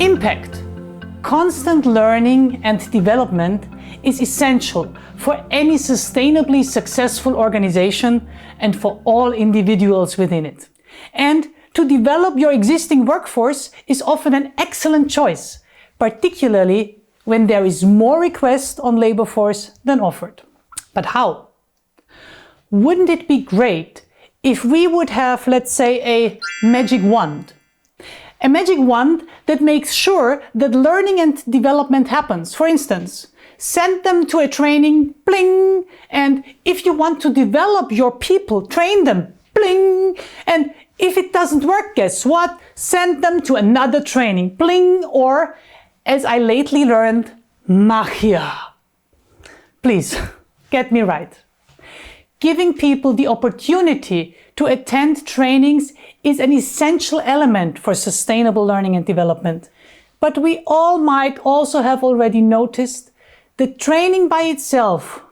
Impact. Constant learning and development is essential for any sustainably successful organization and for all individuals within it. And to develop your existing workforce is often an excellent choice, particularly when there is more request on labor force than offered. But how? Wouldn't it be great if we would have, let's say, a magic wand? A magic wand that makes sure that learning and development happens. For instance, send them to a training, bling, and if you want to develop your people, train them, bling, and if it doesn't work, guess what? Send them to another training, bling, or, as I lately learned, magia. Please, get me right. Giving people the opportunity to attend trainings is an essential element for sustainable learning and development. But we all might also have already noticed that training by itself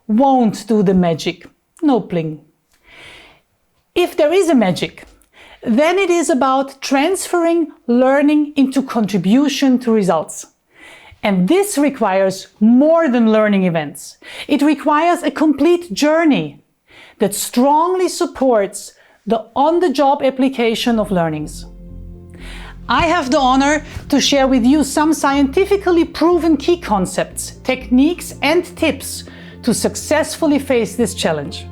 won't do the magic. No bling. If there is a magic, then it is about transferring learning into contribution to results. And this requires more than learning events. It requires a complete journey that strongly supports the on-the-job application of learnings. I have the honor to share with you some scientifically proven key concepts, techniques, and tips to successfully face this challenge.